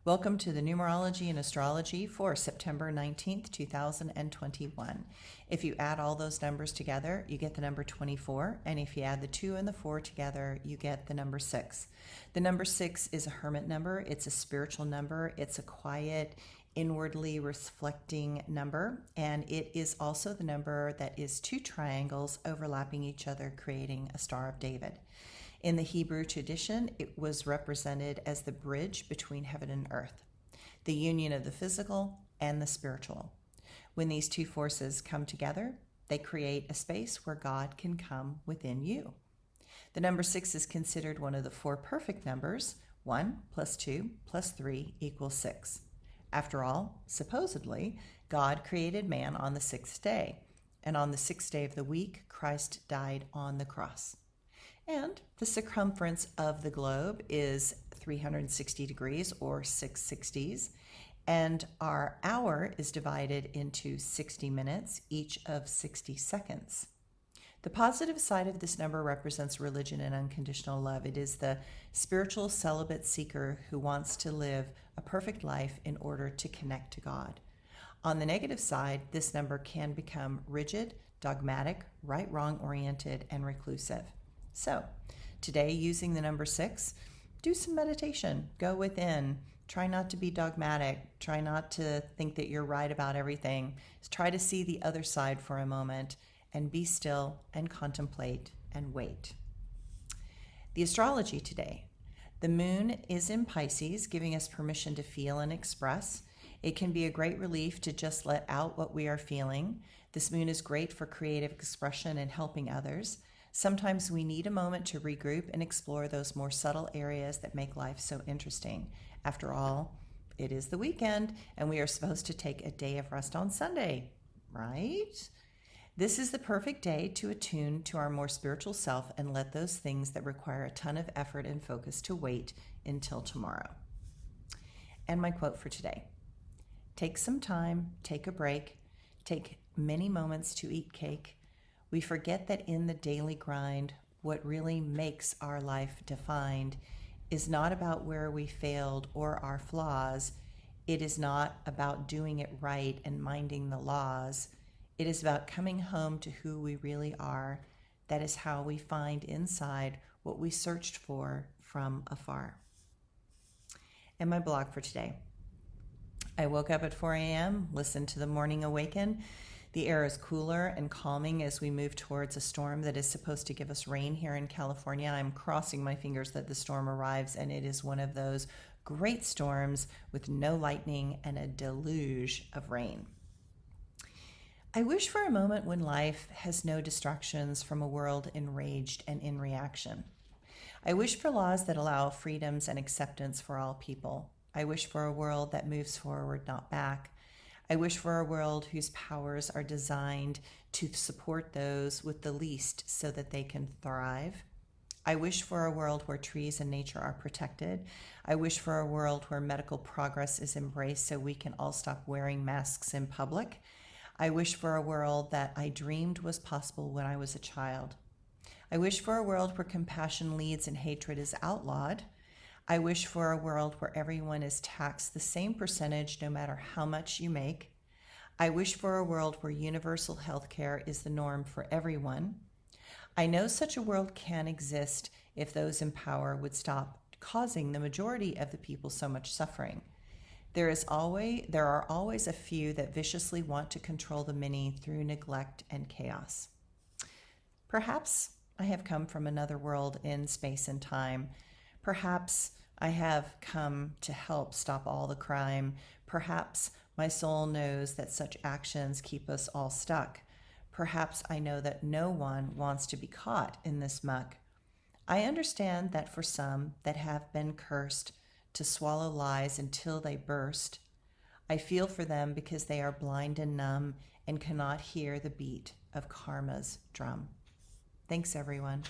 Welcome to the Numerology and Astrology for September 19th, 2021. If you add all those numbers together, you get the number 24, and if you add the 2 and the 4 together, you get the number 6. The number 6 is a hermit number. It's a spiritual number. It's a quiet, inwardly reflecting number, and it is also the number that is 2 triangles overlapping each other, creating a Star of David. In the Hebrew tradition, it was represented as the bridge between heaven and earth, the union of the physical and the spiritual. When these two forces come together, they create a space where God can come within you. The number 6 is considered one of the 4 perfect numbers. 1 plus 2 plus 3 equals 6. After all, supposedly, God created man on the 6th day, and on the 6th day of the week, Christ died on the cross. And the circumference of the globe is 360 degrees, or 660s, and our hour is divided into 60 minutes, each of 60 seconds. The positive side of this number represents religion and unconditional love. It is the spiritual celibate seeker who wants to live a perfect life in order to connect to God. On the negative side, this number can become rigid, dogmatic, right-wrong oriented, and reclusive. So, today, using the number 6, do some meditation. Go within. Try not to be dogmatic. Try not to think that you're right about everything. Try to see the other side for a moment and be still and contemplate and wait. The astrology today. The moon is in Pisces, giving us permission to feel and express. It can be a great relief to just let out what we are feeling. This moon is great for creative expression and helping others. Sometimes we need a moment to regroup and explore those more subtle areas that make life so interesting. After all, it is the weekend, and we are supposed to take a day of rest on Sunday, right? This is the perfect day to attune to our more spiritual self and let those things that require a ton of effort and focus to wait until tomorrow. And my quote for today: take some time, take a break, take many moments to eat cake. We forget that in the daily grind, what really makes our life defined is not about where we failed or our flaws. It is not about doing it right and minding the laws. It is about coming home to who we really are. That is how we find inside what we searched for from afar. And my blog for today. I woke up at 4 a.m., listened to the morning awaken. The air is cooler and calming as we move towards a storm that is supposed to give us rain here in California. I'm crossing my fingers that the storm arrives, and it is one of those great storms with no lightning and a deluge of rain. I wish for a moment when life has no distractions from a world enraged and in reaction. I wish for laws that allow freedoms and acceptance for all people. I wish for a world that moves forward, not back. I wish for a world whose powers are designed to support those with the least so that they can thrive. I wish for a world where trees and nature are protected. I wish for a world where medical progress is embraced so we can all stop wearing masks in public. I wish for a world that I dreamed was possible when I was a child. I wish for a world where compassion leads and hatred is outlawed. I wish for a world where everyone is taxed the same percentage no matter how much you make. I wish for a world where universal health care is the norm for everyone. I know such a world can exist if those in power would stop causing the majority of the people so much suffering. There are always a few that viciously want to control the many through neglect and chaos. Perhaps I have come from another world in space and time. Perhaps I have come to help stop all the crime. Perhaps my soul knows that such actions keep us all stuck. Perhaps I know that no one wants to be caught in this muck. I understand that for some that have been cursed to swallow lies until they burst, I feel for them because they are blind and numb and cannot hear the beat of karma's drum. Thanks, everyone.